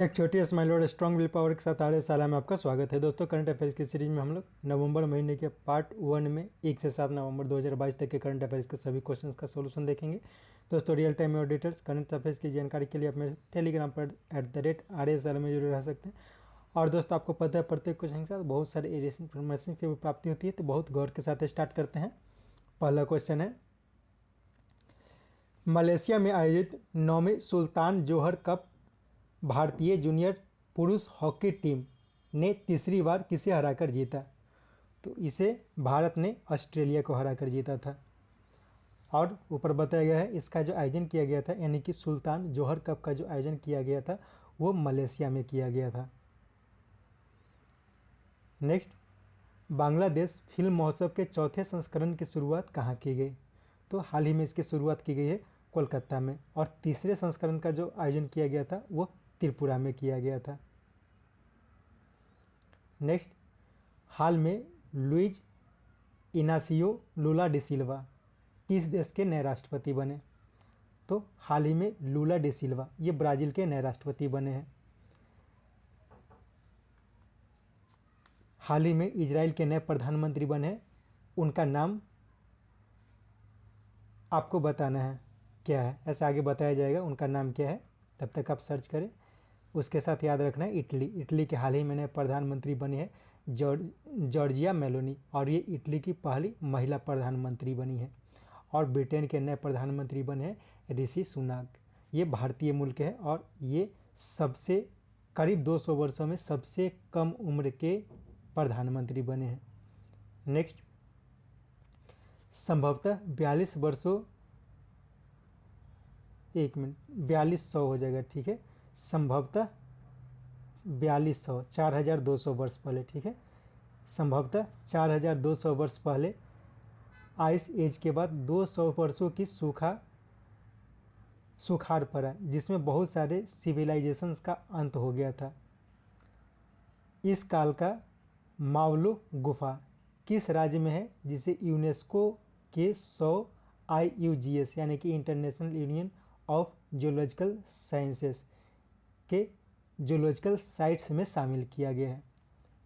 एक छोटी स्माइल और स्ट्रॉन्ग विल पावर के साथ आ रहे साला में आपका स्वागत है दोस्तों। करंट अफेयर्स की सीरीज में हम लोग नवंबर महीने के पार्ट 1 में 1 से 7 नवंबर 2022 तक के करंट अफेयर्स के सभी क्वेश्चंस का सोल्यूशन देखेंगे। दोस्तों रियल टाइम और डिटेल्स करंट अफेयर्स की जानकारी के लिए आप मेरे टेलीग्राम पर @RASL में जुड़े रह सकते हैं। और दोस्तों आपको पता है प्रत्येक क्वेश्चन के साथ बहुत सारे एरियस इन्फॉर्मेशन की भी प्राप्ति होती है, तो बहुत गौर के साथ स्टार्ट करते हैं। पहला क्वेश्चन है, मलेशिया में आयोजित 9वीं सुल्तान जोहर कप भारतीय जूनियर पुरुष हॉकी टीम ने तीसरी बार किसे हराकर जीता? तो इसे भारत ने ऑस्ट्रेलिया को हराकर जीता था। और ऊपर बताया गया है इसका जो आयोजन किया गया था, यानी कि सुल्तान जोहर कप का जो आयोजन किया गया था वो मलेशिया में किया गया था। नेक्स्ट, बांग्लादेश फिल्म महोत्सव के चौथे संस्करण की शुरुआत कहाँ की गई? तो हाल ही में इसकी शुरुआत की गई है कोलकाता में, और तीसरे संस्करण का जो आयोजन किया गया था वो त्रिपुरा में किया गया था। नेक्स्ट, हाल में लुइज इनासियो लूला डी सिल्वा किस देश के नए राष्ट्रपति बने? तो हाल ही में लूला डी सिल्वा ये ब्राजील के नए राष्ट्रपति बने हैं। हाल ही में इजराइल के नए प्रधानमंत्री बने हैं, उनका नाम आपको बताना है क्या है, ऐसा आगे बताया जाएगा उनका नाम क्या है, तब तक आप सर्च करें। उसके साथ याद रखना है इटली के हाल ही में नए प्रधानमंत्री बनी है जॉर्जिया मेलोनी, और ये इटली की पहली महिला प्रधानमंत्री बनी है। और ब्रिटेन के नए प्रधानमंत्री बने हैं ऋषि सुनाक, ये भारतीय मूल के हैं और ये सबसे करीब 200 वर्षों में सबसे कम उम्र के प्रधानमंत्री बने हैं। नेक्स्ट, संभवतः 42 वर्षों 4200 हो जाएगा, ठीक है, संभवतः 4200 4200 वर्ष पहले, ठीक है, संभवतः 4200 वर्ष पहले आइस एज के बाद 200 वर्षों की सुखाड़ पड़ा, जिसमें बहुत सारे सिविलाइजेशंस का अंत हो गया था। इस काल का मावलो गुफा किस राज्य में है, जिसे यूनेस्को के 100 IUGS यानी कि international union of geological sciences के जियोलॉजिकल साइट्स में शामिल किया गया है?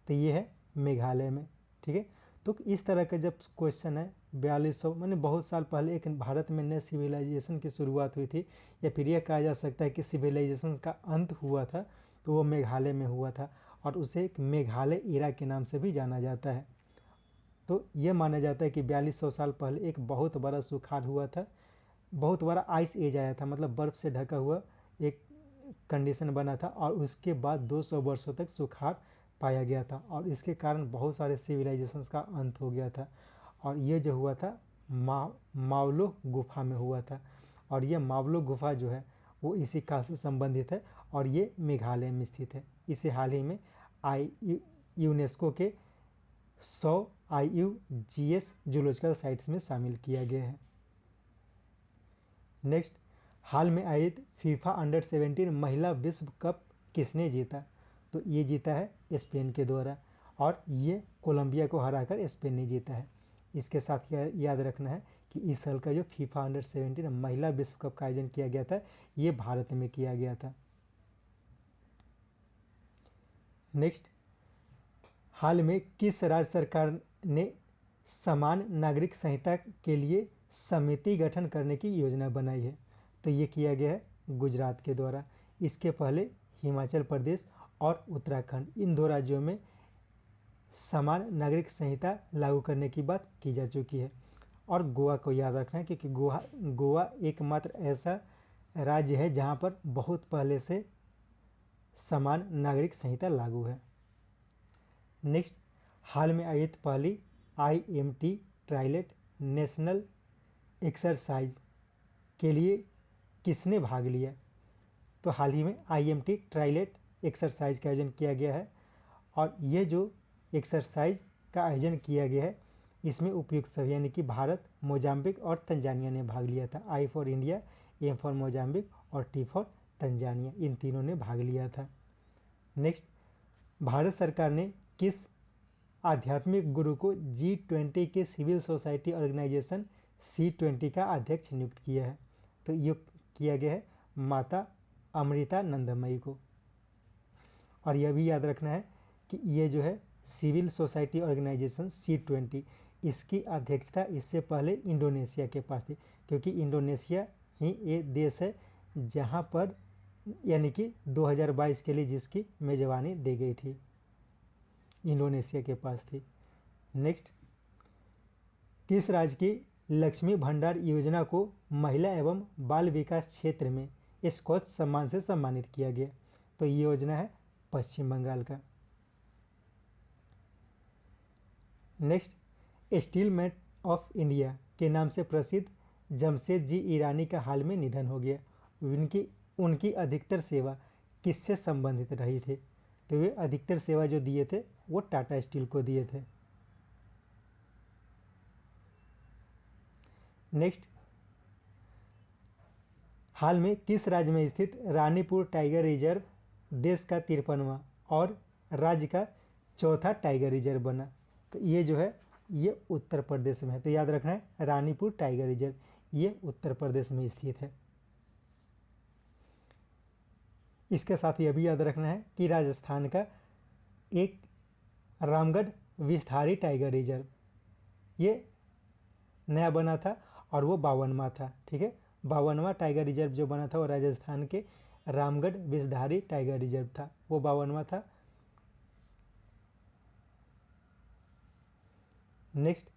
तो ये है मेघालय में, ठीक है। तो इस तरह का जब क्वेश्चन है 4200 मैंने बहुत साल पहले एक भारत में नए सिविलाइजेशन की शुरुआत हुई थी, या फिर यह कहा जा सकता है कि सिविलाइजेशन का अंत हुआ था तो वो मेघालय में हुआ था, और उसे एक मेघालय इरा के नाम से भी जाना जाता है। तो ये माना जाता है कि 4200 साल पहले एक बहुत बड़ा सुखाड़ हुआ था, बहुत बड़ा आइस एज आया था, मतलब बर्फ से ढका हुआ एक कंडीशन बना था, और उसके बाद 200 वर्षों तक सुखाड़ पाया गया था, और इसके कारण बहुत सारे सिविलाइजेशंस का अंत हो गया था। और ये जो हुआ था मावलो गुफा में हुआ था, और ये मावलो गुफा जो है वो इसी काल से संबंधित है, और ये मेघालय में स्थित है। इसे हाल ही में यूनेस्को के 100 IUGS जूलॉजिकल साइट्स में शामिल किया गया है। नेक्स्ट, हाल में आयोजित फीफा अंडर 17 महिला विश्व कप किसने जीता? तो ये जीता है स्पेन के द्वारा, और ये कोलंबिया को हराकर स्पेन ने जीता है। इसके साथ याद रखना है कि इस साल का जो फीफा अंडर 17 महिला विश्व कप का आयोजन किया गया था ये भारत में किया गया था। नेक्स्ट, हाल में किस राज्य सरकार ने समान नागरिक संहिता के लिए समिति गठन करने की योजना बनाई है? तो ये किया गया है गुजरात के द्वारा। इसके पहले हिमाचल प्रदेश और उत्तराखंड, इन दो राज्यों में समान नागरिक संहिता लागू करने की बात की जा चुकी है। और गोवा को याद रखना है, क्योंकि गोवा एकमात्र ऐसा राज्य है जहां पर बहुत पहले से समान नागरिक संहिता लागू है। नेक्स्ट, हाल में आयोजित पहली IMT ट्राइलेट नेशनल एक्सरसाइज के लिए किसने भाग लिया? तो हाल ही में IMT ट्राइलेट एक्सरसाइज का आयोजन किया गया है, और ये जो एक्सरसाइज का आयोजन किया गया है इसमें उपयुक्त सभी यानी कि भारत, मोजाम्बिक और तंजानिया ने भाग लिया था। I for India, M for Mozambique और T फॉर तंजानिया, इन तीनों ने भाग लिया था। नेक्स्ट, भारत सरकार ने किस आध्यात्मिक गुरु को G20 के सिविल सोसाइटी ऑर्गेनाइजेशन C20 का अध्यक्ष नियुक्त किया है? तो ये किया गया है माता अमृतानंदमयी को। और यह भी याद रखना है कि ये जो है सिविल सोसाइटी ऑर्गेनाइजेशन C20, इसकी अध्यक्षता इससे पहले इंडोनेशिया के पास थी, क्योंकि इंडोनेशिया ही ये देश है जहां पर यानी कि 2022 के लिए जिसकी मेजबानी दी गई थी, इंडोनेशिया के पास थी। नेक्स्ट, किस राज्य की लक्ष्मी भंडार योजना को महिला एवं बाल विकास क्षेत्र में स्कॉच सम्मान से सम्मानित किया गया? तो ये योजना है पश्चिम बंगाल का। Next, steel mate of India के नाम से प्रसिद्ध जमशेद जी ईरानी का हाल में निधन हो गया। उनकी अधिकतर सेवा किससे संबंधित रही थी? तो वे अधिकतर सेवा जो दिए थे वो टाटा स्टील को दिए थे। नेक्स्ट, हाल में किस राज्य में स्थित रानीपुर टाइगर रिजर्व देश का 53वां और राज्य का चौथा टाइगर रिजर्व बना? तो ये जो है ये उत्तर प्रदेश में है। तो याद रखना है रानीपुर टाइगर रिजर्व, ये उत्तर प्रदेश में स्थित है। इसके साथ यह भी याद रखना है कि राजस्थान का एक रामगढ़ विषधारी टाइगर रिजर्व ये नया बना था और वो 52वां था। ठीक है, 52वां टाइगर रिजर्व जो बना था वो राजस्थान के रामगढ़ विषधारी टाइगर रिजर्व था, वो 52वां था। नेक्स्ट,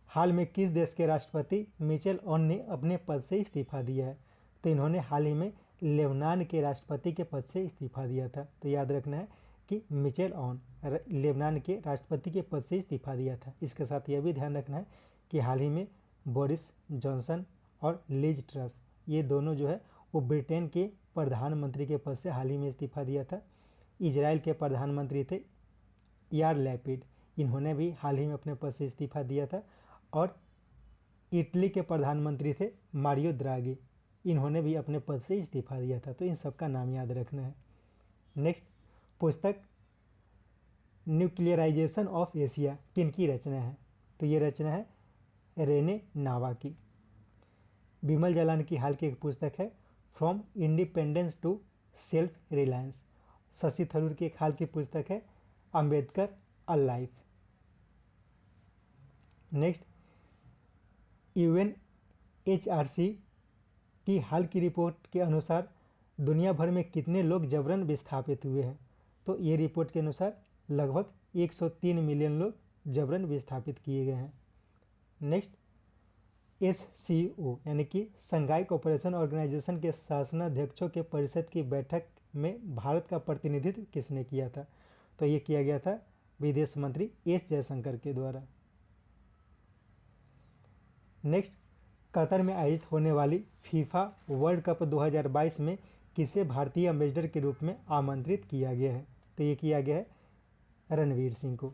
हाल में किस देश के राष्ट्रपति मिचेल ऑन ने अपने पद से इस्तीफा दिया है? तो इन्होंने हाल ही में लेबनान के राष्ट्रपति के पद से इस्तीफा दिया था। तो याद रखना है कि मिचेल ऑन लेबनान के राष्ट्रपति के पद से इस्तीफा दिया था। इसके साथ यह भी ध्यान रखना है कि हाल ही में बोरिस जॉनसन और लिज ट्रस ये दोनों जो है वो ब्रिटेन के प्रधानमंत्री के पद से हाल ही में इस्तीफा दिया था। इजराइल के प्रधानमंत्री थे यार लैपिड, इन्होंने भी हाल ही में अपने पद से इस्तीफा दिया था। और इटली के प्रधानमंत्री थे मारियो द्रागी, इन्होंने भी अपने पद से इस्तीफा दिया था। तो इन सबका नाम याद रखना है। नेक्स्ट, पुस्तक न्यूक्लियराइजेशन ऑफ एशिया किनकी रचना है? तो ये रचना है रेने नावा की। बिमल जालान की हाल की एक पुस्तक है from independence to self reliance. Shashi Tharoor की एक हाल की पुस्तक है Ambedkar a life. Next, UNHRC की हाल की रिपोर्ट के अनुसार दुनिया भर में कितने लोग जबरन विस्थापित हुए हैं? तो ये रिपोर्ट के अनुसार लगभग 103 मिलियन लोग जबरन विस्थापित किए गए हैं। नेक्स्ट, SCO यानी कि संघाई कोऑपरेशन ऑर्गेनाइजेशन के शासनाध्यक्षों के परिषद की बैठक में भारत का प्रतिनिधित्व किसने किया था? तो ये किया गया था विदेश मंत्री S जयशंकर के द्वारा। नेक्स्ट, कतर में आयोजित होने वाली फीफा वर्ल्ड कप 2022 में किसे भारतीय एम्बेसडर के रूप में आमंत्रित किया गया है? तो ये किया गया है रणवीर सिंह को।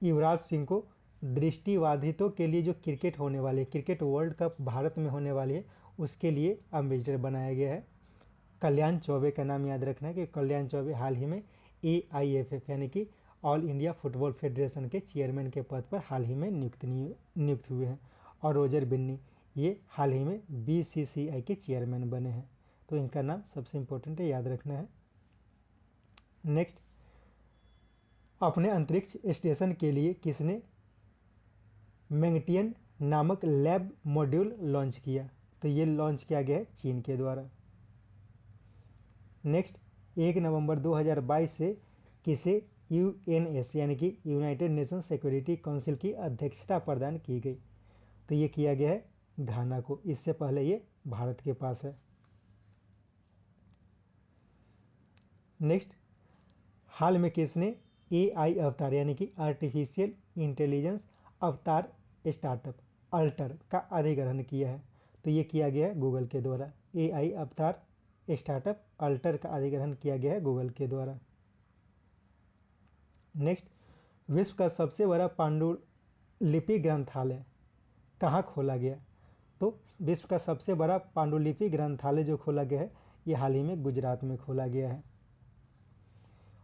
युवराज सिंह को दृष्टिबाधितों के लिए जो क्रिकेट होने वाली क्रिकेट वर्ल्ड कप भारत में होने वाली है उसके लिए एम्बेसडर बनाया गया है। कल्याण चौबे का नाम याद रखना है कि कल्याण चौबे हाल ही में AIFF यानी कि ऑल इंडिया फुटबॉल फेडरेशन के चेयरमैन के पद पर हाल ही में नियुक्त हुए हैं। और रोजर बिन्नी ये हाल ही में BCCI के चेयरमैन बने हैं। तो इनका नाम सबसे इंपॉर्टेंट है, याद रखना है। नेक्स्ट, अपने अंतरिक्ष स्टेशन के लिए किसने मैंगटियन नामक लैब मॉड्यूल लॉन्च किया? तो ये लॉन्च किया गया है चीन के द्वारा। नेक्स्ट, 1 नवंबर 2022 से किसे UNS यानी कि यूनाइटेड नेशन सिक्योरिटी काउंसिल की अध्यक्षता प्रदान की गई? तो ये किया गया है घाना को, इससे पहले ये भारत के पास है। नेक्स्ट, हाल में किसने AI अवतार यानी कि आर्टिफिशियल इंटेलिजेंस अवतार स्टार्टअप अल्टर का अधिग्रहण किया है? तो ये किया गया है गूगल के द्वारा। AI अवतार स्टार्टअप अल्टर का अधिग्रहण किया गया है गूगल के द्वारा। नेक्स्ट, विश्व का सबसे बड़ा पांडुलिपि ग्रंथालय कहाँ खोला गया? तो विश्व का सबसे बड़ा पांडुलिपि ग्रंथालय जो खोला गया है ये हाल ही में गुजरात में खोला गया है।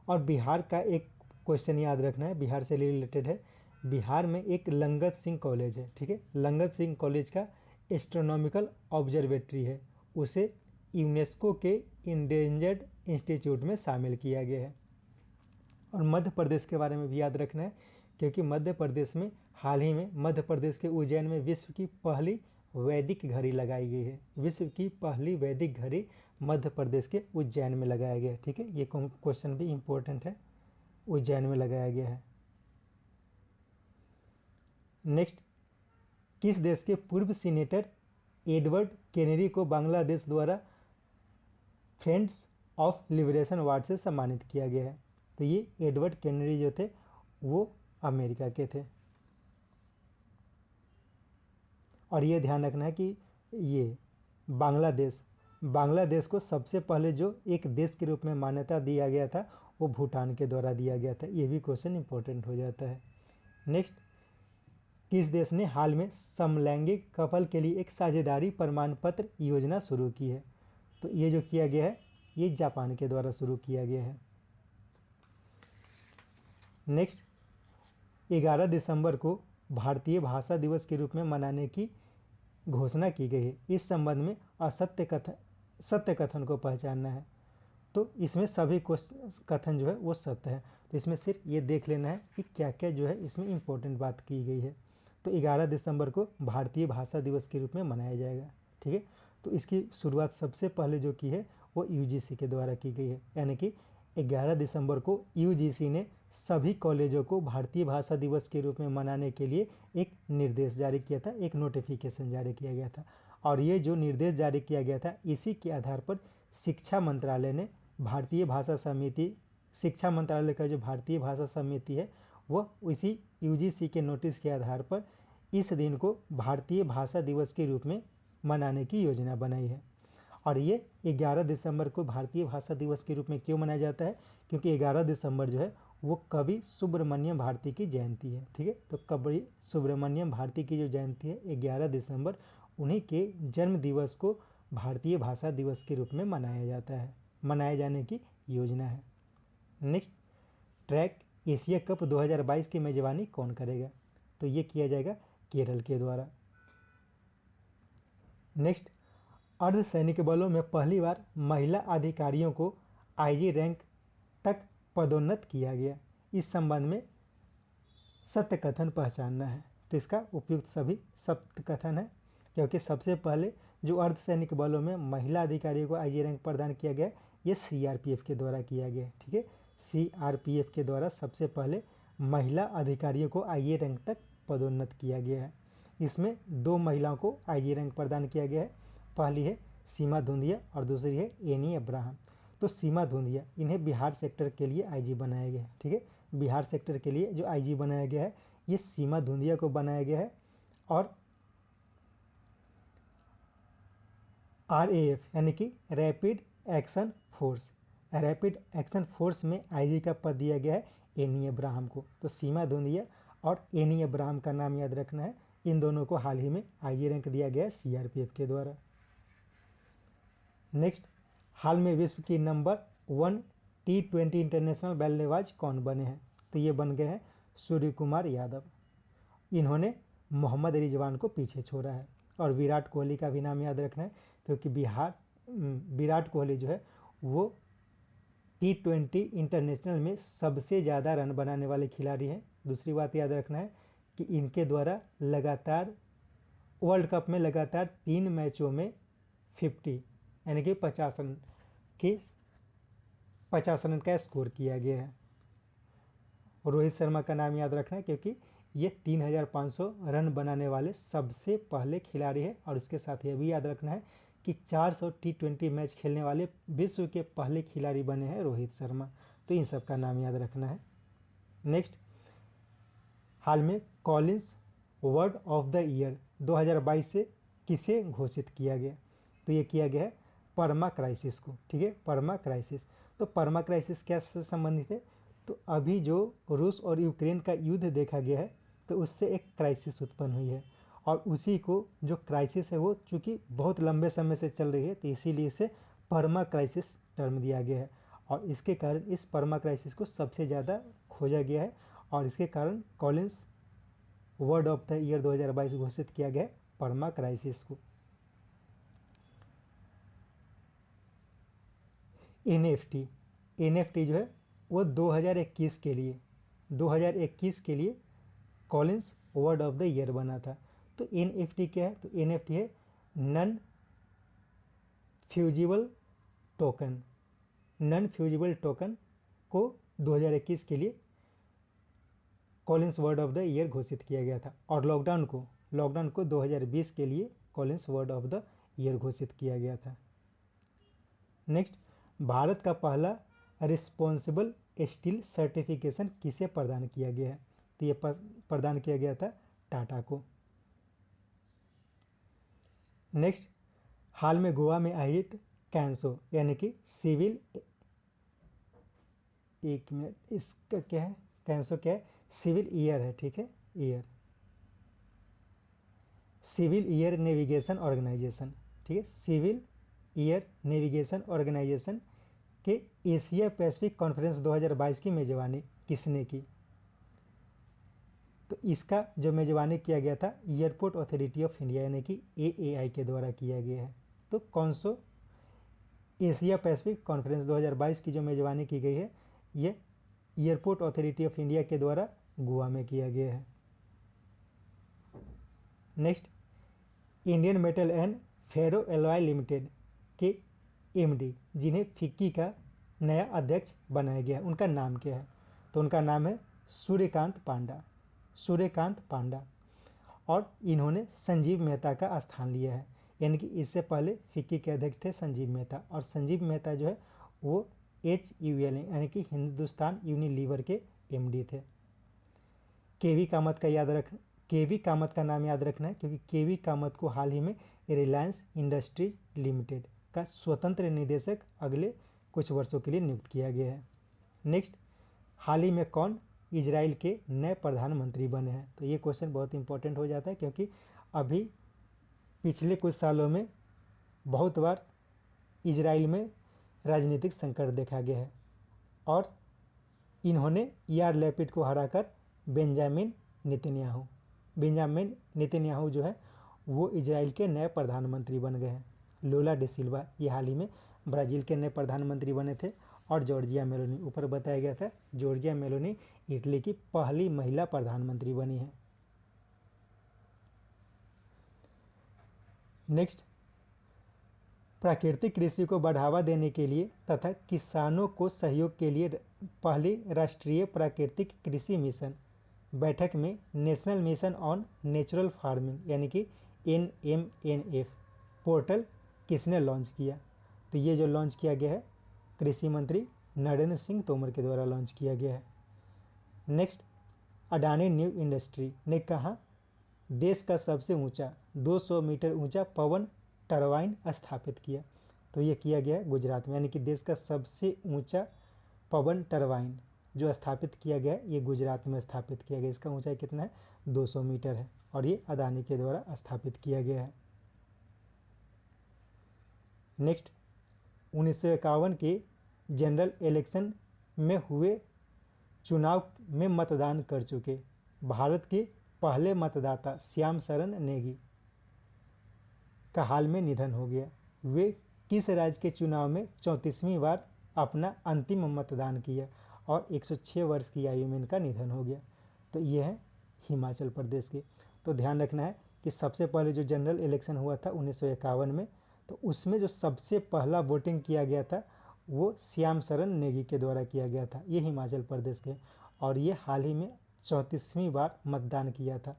और बिहार का एक क्वेश्चन याद रखना है, बिहार से रिलेटेड है। बिहार में एक लंगत सिंह कॉलेज है, ठीक है, लंगत सिंह कॉलेज का एस्ट्रोनॉमिकल ऑब्जर्वेटरी है, उसे यूनेस्को के इंडेंजर्ड इंस्टीट्यूट में शामिल किया गया है। और मध्य प्रदेश के बारे में भी याद रखना है, क्योंकि मध्य प्रदेश में हाल ही में मध्य प्रदेश के उज्जैन में विश्व की पहली वैदिक घड़ी लगाई गई है। विश्व की पहली वैदिक घड़ी मध्य प्रदेश के उज्जैन में लगाया गया है। ठीक है, ये क्वेश्चन भी इंपॉर्टेंट है, उज्जैन में लगाया गया है। नेक्स्ट, किस देश के पूर्व सीनेटर एडवर्ड केनेडी को बांग्लादेश द्वारा फ्रेंड्स ऑफ लिबरेशन अवार्ड से सम्मानित किया गया है? तो ये एडवर्ड केनेडी जो थे वो अमेरिका के थे। और ये ध्यान रखना है कि ये बांग्लादेश को सबसे पहले जो एक देश के रूप में मान्यता दिया गया था वो भूटान के द्वारा दिया गया था। ये भी क्वेश्चन इंपॉर्टेंट हो जाता है। नेक्स्ट, किस देश ने हाल में समलैंगिक कपल के लिए एक साझेदारी प्रमाण पत्र योजना शुरू की है? तो ये जो किया गया है ये जापान के द्वारा शुरू किया गया है। नेक्स्ट, 11 दिसंबर को भारतीय भाषा दिवस के रूप में मनाने की घोषणा की गई है। इस संबंध में सत्य कथन को पहचानना है। तो इसमें सभी कथन जो है वो सत्य है। तो इसमें सिर्फ ये देख लेना है कि क्या क्या जो है इसमें इंपॉर्टेंट बात की गई है। तो 11 दिसंबर को भारतीय भाषा दिवस के रूप में मनाया जाएगा। ठीक है, तो इसकी शुरुआत सबसे पहले जो की है वो यूजीसी के द्वारा की गई है। यानी कि 11 दिसंबर को यूजीसी ने सभी कॉलेजों को भारतीय भाषा दिवस के रूप में मनाने के लिए एक निर्देश जारी किया था, एक नोटिफिकेशन जारी किया गया था। और ये जो निर्देश जारी किया गया था इसी के आधार पर शिक्षा मंत्रालय ने शिक्षा मंत्रालय का जो भारतीय भाषा समिति है वह इसी यूजीसी के नोटिस के आधार पर इस दिन को भारतीय भाषा दिवस के रूप में मनाने की योजना बनाई है। और ये 11 दिसंबर को भारतीय भाषा दिवस के रूप में क्यों मनाया जाता है? क्योंकि 11 दिसंबर जो है वो कवि सुब्रमण्यम भारती की जयंती है। ठीक है, तो कवि सुब्रमण्यम भारती की जो जयंती है 11 दिसंबर, उन्हीं के जन्म दिवस को भारतीय भाषा दिवस के रूप में मनाया जाता है, मनाए जाने की योजना है। नेक्स्ट, ट्रैक एशिया कप 2022 की मेजबानी कौन करेगा? तो ये किया जाएगा केरल के द्वारा। नेक्स्ट, अर्धसैनिक बलों में पहली बार महिला अधिकारियों को आईजी रैंक तक पदोन्नत किया गया। इस संबंध में सत्य कथन पहचानना है। तो इसका उपयुक्त सभी सत्य कथन है, क्योंकि सबसे पहले जो अर्धसैनिक बलों में महिला अधिकारियों को आईजी रैंक प्रदान किया गया ये सीआरपीएफ के द्वारा किया गया। ठीक है, सीआरपीएफ के द्वारा सबसे पहले महिला अधिकारियों को आईजी रैंक तक पदोन्नत किया गया है। इसमें 2 महिलाओं को आईजी रैंक प्रदान किया गया है। पहली है सीमा धुंधिया और दूसरी है एनी अब्राहम। तो सीमा धुंधिया, इन्हें बिहार सेक्टर के लिए आईजी बनाया गया है। ठीक है, बिहार सेक्टर के लिए जो आईजी बनाया गया है ये सीमा धुंधिया को बनाया गया है। और आरएएफ यानी कि रैपिड एक्शन फोर्स में आईजी का पद दिया गया है एनी अब्राहम को। तो सीमा धुंधिया और एनी अब्राहम का नाम याद रखना है। इन दोनों को हाल ही में आईजी रैंक दिया गया है सीआरपीएफ के द्वारा। नेक्स्ट, हाल में विश्व की नंबर 1 T20 इंटरनेशनल बल्लेबाज कौन बने हैं? तो ये बन गए हैं सूर्य कुमार यादव। इन्होंने मोहम्मद रिजवान को पीछे छोड़ा है। और विराट कोहली का भी नाम याद रखना है, क्योंकि विराट कोहली जो है वो T20 इंटरनेशनल में सबसे ज़्यादा रन बनाने वाले खिलाड़ी हैं। दूसरी बात याद रखना है कि इनके द्वारा लगातार वर्ल्ड कप में लगातार 3 मैचों में 50 यानी कि 50 रन का स्कोर किया गया है। रोहित शर्मा का नाम याद रखना है, क्योंकि ये 3500 रन बनाने वाले सबसे पहले खिलाड़ी है। और इसके साथ ये भी याद रखना है कि 400 T20 मैच खेलने वाले विश्व के पहले खिलाड़ी बने हैं रोहित शर्मा। तो इन सब का नाम याद रखना है। नेक्स्ट, हाल में Collins word of the year 2022 से किसे घोषित किया गया? तो ये किया गया है परमा क्राइसिस को। ठीक है, परमा क्राइसिस। तो परमा क्राइसिस क्या से संबंधित है? तो अभी जो रूस और यूक्रेन का युद्ध देखा गया है तो उससे एक क्राइसिस उत्पन्न हुई है। और उसी को जो क्राइसिस है वो चूँकि बहुत लंबे समय से चल रही है तो इसीलिए इसे परमा क्राइसिस टर्म दिया गया है। और इसके कारण इस परमा क्राइसिस को सबसे ज़्यादा खोजा गया है। और इसके कारण Collins word of the year 2022 घोषित किया गया है परमा क्राइसिस को। एनएफटी जो है वो 2021 के लिए Collins word of the year बना था। तो NFT क्या है? तो NFT है non fusible token. Non fusible token को 2021 के लिए Collins word of the year घोषित किया गया था। और लॉकडाउन को 2020 के लिए Collins word of the year घोषित किया गया था। नेक्स्ट, भारत का पहला रिस्पॉन्सिबल स्टील सर्टिफिकेशन किसे प्रदान किया गया है? तो ये प्रदान किया गया था टाटा को। नेक्स्ट, हाल में गोवा में आयोजित कैंसो यानी कि सिविल, एक मिनट, इसका क्या है? कैंसो क्या है? सिविल ईयर है, ठीक है, air, civil air navigation organisation, ठीक है, सिविल ईयर नेविगेशन ऑर्गेनाइजेशन के एशिया पैसिफिक कॉन्फ्रेंस 2022 की मेजबानी किसने की? तो इसका जो मेजबानी किया गया था एयरपोर्ट अथॉरिटी ऑफ इंडिया यानी कि AAI के द्वारा किया गया है। तो कौन सो एशिया पैसिफिक कॉन्फ्रेंस 2022 की जो मेजबानी की गई है, ये एयरपोर्ट अथॉरिटी ऑफ इंडिया के द्वारा गोवा में किया गया है। Next, Indian metal and ferro alloy limited के MD जिन्हें फिक्की का नया अध्यक्ष बनाया गया है, उनका नाम क्या है? तो उनका नाम है सूर्यकांत पांडा। और इन्होंने संजीव मेहता का स्थान लिया है, यानी कि इससे पहले फिक्की के अध्यक्ष थे संजीव मेहता, और संजीव मेहता जो है वो HUL यानी कि हिंदुस्तान यूनिलीवर के MD थे। केवी कामत का नाम याद रखना है, क्योंकि केवी कामत को हाल ही में रिलायंस इंडस्ट्रीज लिमिटेड का स्वतंत्र निदेशक अगले कुछ वर्षों के लिए नियुक्त किया गया है। नेक्स्ट, हाल ही में कौन इजराइल के नए प्रधानमंत्री बने हैं? तो ये क्वेश्चन बहुत इंपॉर्टेंट हो जाता है, क्योंकि अभी पिछले कुछ सालों में बहुत बार इजराइल में राजनीतिक संकट देखा गया है, और इन्होंने यार लैपिड को हराकर बेंजामिन नेतन्याहू जो है वो इजराइल के नए प्रधानमंत्री बन गए हैं। लूला डी सिल्वा ये हाल ही में ब्राज़ील के नए प्रधानमंत्री बने थे। और जॉर्जिया मेलोनी, ऊपर बताया गया था जॉर्जिया मेलोनी इटली की पहली महिला प्रधानमंत्री बनी है। नेक्स्ट, प्राकृतिक कृषि को बढ़ावा देने के लिए तथा किसानों को सहयोग के लिए पहली राष्ट्रीय प्राकृतिक कृषि मिशन बैठक में national mission on natural farming यानी कि NMNF पोर्टल किसने लॉन्च किया? तो ये जो लॉन्च किया गया है कृषि मंत्री नरेंद्र सिंह तोमर के द्वारा लॉन्च किया गया है। नेक्स्ट, अडानी न्यू इंडस्ट्री ने कहा देश का सबसे ऊंचा 200 मीटर ऊंचा पवन टरबाइन स्थापित किया? तो ये किया गया है गुजरात में, यानी कि देश का सबसे ऊंचा पवन टरबाइन जो स्थापित किया गया है ये गुजरात में स्थापित किया गया। इसका ऊंचाई कितना है? 200 मीटर है, और ये अदानी के द्वारा स्थापित किया गया है। नेक्स्ट, 1951 के जनरल इलेक्शन में हुए चुनाव में मतदान कर चुके भारत के पहले मतदाता श्याम शरण नेगी का हाल में निधन हो गया। वे किस राज्य के चुनाव में 34वीं बार अपना अंतिम मतदान किया और 106 वर्ष की आयु में इनका निधन हो गया? तो ये है हिमाचल प्रदेश के। तो ध्यान रखना है कि सबसे पहले जो जनरल इलेक्शन हुआ था 1951 में, तो उसमें जो सबसे पहला वोटिंग किया गया था वो श्याम शरण नेगी के द्वारा किया गया था, ये हिमाचल प्रदेश के। और ये हाल ही में 34वीं बार मतदान किया था,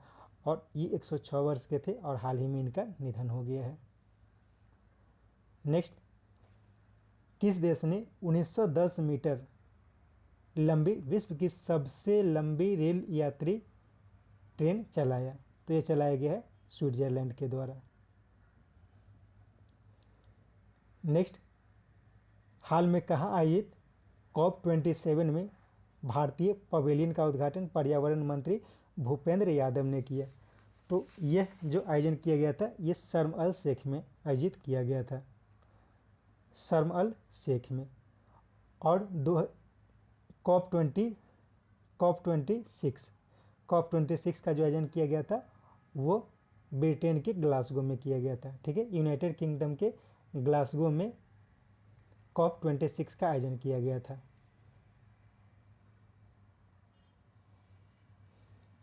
और ये 106 वर्ष के थे, और हाल ही में इनका निधन हो गया है। नेक्स्ट, किस देश ने 1910 मीटर लंबी विश्व की सबसे लंबी रेल यात्री ट्रेन चलाया? तो ये चलाया गया है स्विट्जरलैंड के द्वारा। नेक्स्ट, हाल में कहाँ आयोजित COP27 में भारतीय पवेलियन का उद्घाटन पर्यावरण मंत्री भूपेंद्र यादव ने किया? तो यह जो आयोजन किया गया था ये शर्म अल शेख में आयोजित किया गया था, शर्म अल शेख में। और COP26 का जो आयोजन किया गया था वो ब्रिटेन के ग्लासगो में किया गया था, ठीक है, यूनाइटेड किंगडम के ग्लासगो में COP26 का आयोजन किया गया था।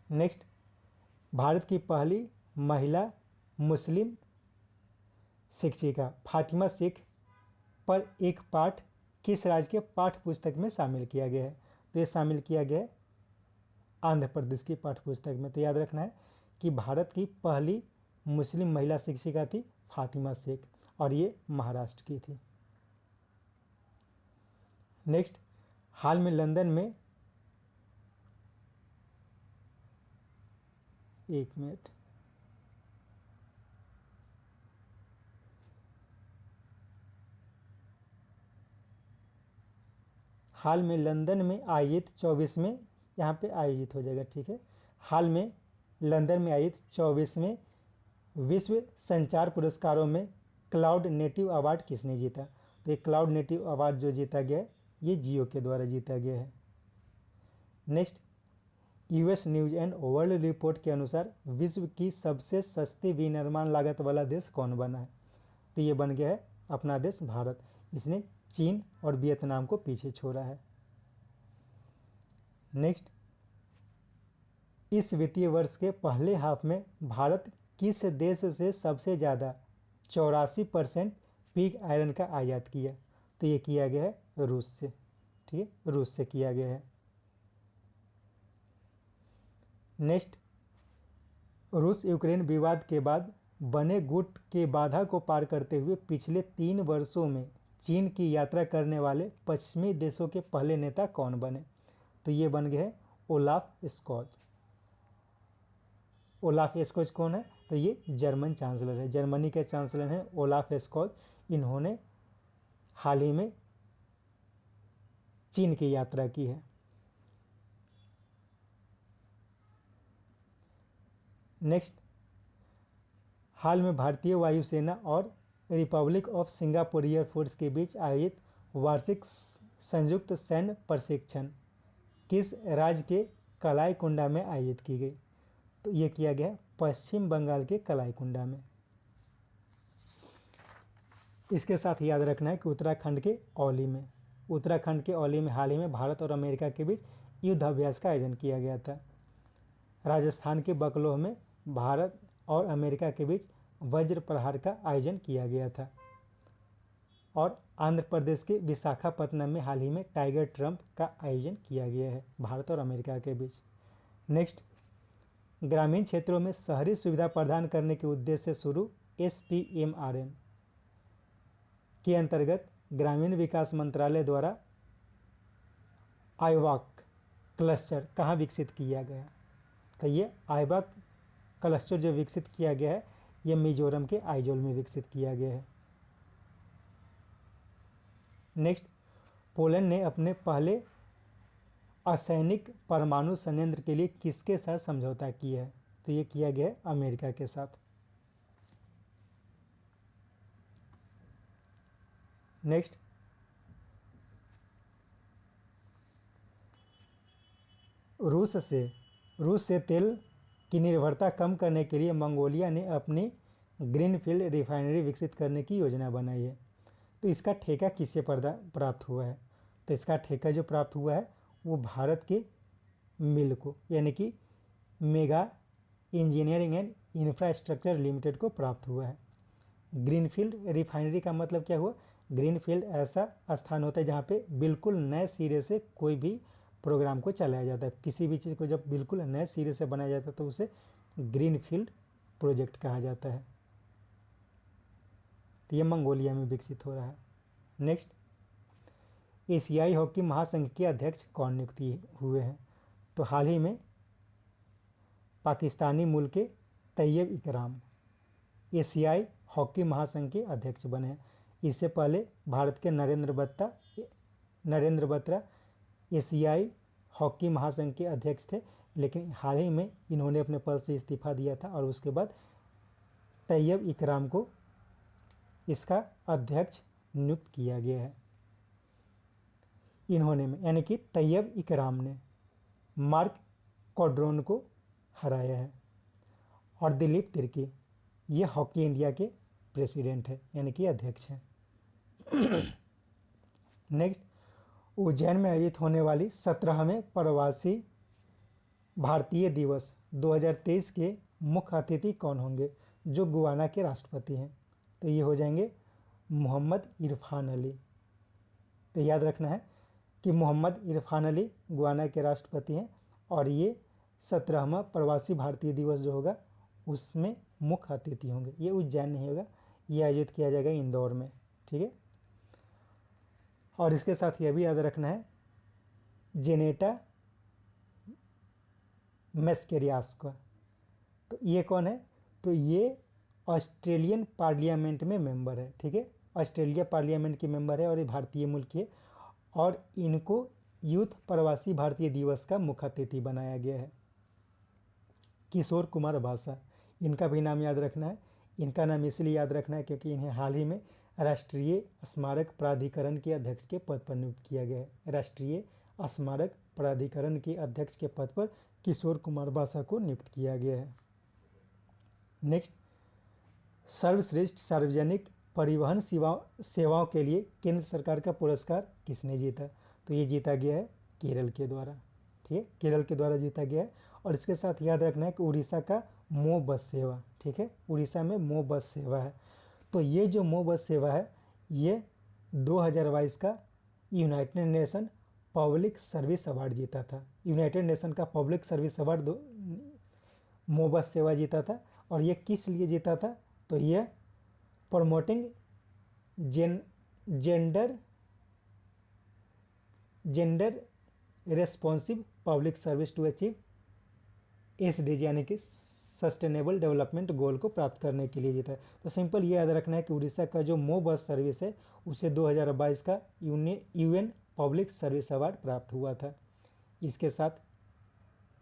नेक्स्ट, भारत की पहली महिला मुस्लिम शिक्षिका फातिमा शेख पर एक पाठ किस राज्य के पाठ्य पुस्तक में शामिल किया गया है? तो ये शामिल किया गया है आंध्र प्रदेश की पाठ्य पुस्तक में। तो याद रखना है कि भारत की पहली मुस्लिम महिला शिक्षिका थी फातिमा शेख और ये महाराष्ट्र की थी। नेक्स्ट, हाल में लंदन में, एक मिनट, हाल में लंदन में आयोजित 24वें, यहाँ पे आयोजित हो जाएगा, ठीक है। हाल में लंदन में आयोजित 24वें विश्व संचार पुरस्कारों में क्लाउड नेटिव अवार्ड किसने जीता? तो ये क्लाउड नेटिव अवार्ड जो जीता गया है ये जियो के द्वारा जीता गया है। Next, US news and world report के अनुसार विश्व की सबसे सस्ती विनिर्माण लागत वाला देश कौन बना है? तो ये बन गया है अपना देश भारत। इसने चीन और वियतनाम को पीछे छोड़ा है। नेक्स्ट, इस वित्तीय वर्ष के पहले हाफ में भारत किस देश से सबसे ज़्यादा 84% पिग आयरन का आयात किया? तो ये किया गया है रूस से, ठीक है, रूस से किया गया है। नेक्स्ट, रूस यूक्रेन विवाद के बाद बने गुट के बाधा को पार करते हुए पिछले 3 वर्षों में चीन की यात्रा करने वाले पश्चिमी देशों के पहले नेता कौन बने? तो ये बन गए हैं ओलाफ स्कॉच। ओलाफ स्कॉच कौन है? तो ये जर्मन चांसलर है, जर्मनी के चांसलर हैं ओलाफ स्कॉच। इन्होंने हाल ही में चीन की यात्रा की है। नेक्स्ट, हाल में भारतीय वायुसेना और रिपब्लिक ऑफ सिंगापुर एयरफोर्स के बीच आयोजित वार्षिक संयुक्त सैन्य प्रशिक्षण किस राज्य के कलाईकुंडा में आयोजित की गई? तो ये किया गया पश्चिम बंगाल के कलाईकुंडा में। इसके साथ याद रखना है कि उत्तराखंड के औली में हाल ही में भारत और अमेरिका के बीच युद्ध अभ्यास का आयोजन किया गया था। राजस्थान के बकलोह में भारत और अमेरिका के बीच वज्र प्रहार का आयोजन किया गया था। और आंध्र प्रदेश के विशाखापत्तनम में हाल ही में टाइगर ट्रंप का आयोजन किया गया है भारत और अमेरिका के बीच। नेक्स्ट, ग्रामीण क्षेत्रों में शहरी सुविधा प्रदान करने के उद्देश्य से शुरू SPMRM के अंतर्गत ग्रामीण विकास मंत्रालय द्वारा आईवाक क्लस्टर कहाँ विकसित किया गया? तो ये आईवाक क्लस्टर जो विकसित किया गया है ये मिजोरम के आइजोल में विकसित किया गया है। नेक्स्ट, पोलैंड ने अपने पहले असैनिक परमाणु संयंत्र के लिए किसके साथ समझौता किया है? तो ये किया गया है अमेरिका के साथ। नेक्स्ट, रूस से तेल की निर्भरता कम करने के लिए मंगोलिया ने अपनी ग्रीनफील्ड रिफाइनरी विकसित करने की योजना बनाई है। तो इसका ठेका किससे प्राप्त हुआ है? तो इसका ठेका जो प्राप्त हुआ है वो भारत के मिल को, यानी कि mega engineering and infrastructure limited को प्राप्त हुआ है। ग्रीनफील्ड रिफाइनरी का मतलब क्या हुआ? ग्रीनफील्ड ऐसा स्थान होता है जहाँ पे बिल्कुल नए सिरे से कोई भी प्रोग्राम को चलाया जाता है। किसी भी चीज़ को जब बिल्कुल नए सिरे से बनाया जाता है तो उसे ग्रीनफील्ड प्रोजेक्ट कहा जाता है। तो ये मंगोलिया में विकसित हो रहा है। नेक्स्ट, एशियाई हॉकी महासंघ के अध्यक्ष कौन नियुक्त हुए हैं? तो हाल ही में पाकिस्तानी मूल के तैयब इकराम एशियाई हॉकी महासंघ के अध्यक्ष बने हैं। इससे पहले भारत के नरेंद्र बत्रा एशियाई हॉकी महासंघ के अध्यक्ष थे, लेकिन हाल ही में इन्होंने अपने पद से इस्तीफा दिया था और उसके बाद तैयब इकराम को इसका अध्यक्ष नियुक्त किया गया है। इन्होंने यानी कि तैयब इकराम ने मार्क कॉड्रोन को हराया है। और दिलीप तिर्की ये हॉकी इंडिया के प्रेसिडेंट है, यानी कि अध्यक्ष है। नेक्स्ट, उज्जैन में आयोजित होने वाली 17वें प्रवासी भारतीय दिवस 2023 के मुख्य अतिथि कौन होंगे जो गुयाना के राष्ट्रपति हैं? तो ये हो जाएंगे मोहम्मद इरफान अली। तो याद रखना है कि मोहम्मद इरफान अली गुयाना के राष्ट्रपति हैं और ये 17वां प्रवासी भारतीय दिवस जो होगा उसमें मुख्य अतिथि होंगे। ये उज्जैन नहीं होगा, ये आयोजित किया जाएगा इंदौर में। ठीक है। और इसके साथ यह भी याद रखना है जेनेटा मैस्केरियास का। तो ये कौन है? तो ये ऑस्ट्रेलियन पार्लियामेंट में मेंबर है। ठीक है, ऑस्ट्रेलिया पार्लियामेंट की मेंबर है और ये भारतीय मुल्क है और इनको यूथ प्रवासी भारतीय दिवस का मुख्य अतिथि बनाया गया है। किशोर कुमार भाषा, इनका भी नाम याद रखना है। इनका नाम इसलिए याद रखना है क्योंकि इन्हें हाल ही में राष्ट्रीय स्मारक प्राधिकरण के अध्यक्ष के पद पर नियुक्त किया गया है। राष्ट्रीय स्मारक प्राधिकरण के अध्यक्ष के पद पर किशोर कुमार भाषा को नियुक्त किया गया है। नेक्स्ट, सर्वश्रेष्ठ सार्वजनिक परिवहन सेवाओं के लिए केंद्र सरकार का पुरस्कार किसने जीता? तो ये जीता गया है केरल के द्वारा। ठीक है, केरल के द्वारा जीता गया है। और इसके साथ याद रखना है कि उड़ीसा का मो बस सेवा, ठीक है, उड़ीसा में मो बस सेवा है। तो ये जो मो बस सेवा है ये 2022 का United nation public service award जीता था। यूनाइटेड नेशन का पब्लिक सर्विस अवार्ड मो बस सेवा जीता था। और ये किस लिए जीता था? तो ये promoting gender responsive public service to achieve SDG यानी कि सस्टेनेबल डेवलपमेंट गोल को प्राप्त करने के लिए जीता है। तो सिंपल ये याद रखना है कि उड़ीसा का जो मो बस सर्विस है उसे 2022 का यूएन पब्लिक सर्विस अवार्ड प्राप्त हुआ था। इसके साथ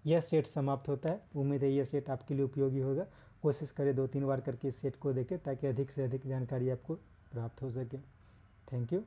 यह सेट समाप्त होता है। उम्मीद है यह सेट आपके लिए उपयोगी होगा। कोशिश करें 2-3 बार करके इस सेट को देखें ताकि अधिक से अधिक जानकारी आपको प्राप्त हो सके। Thank you.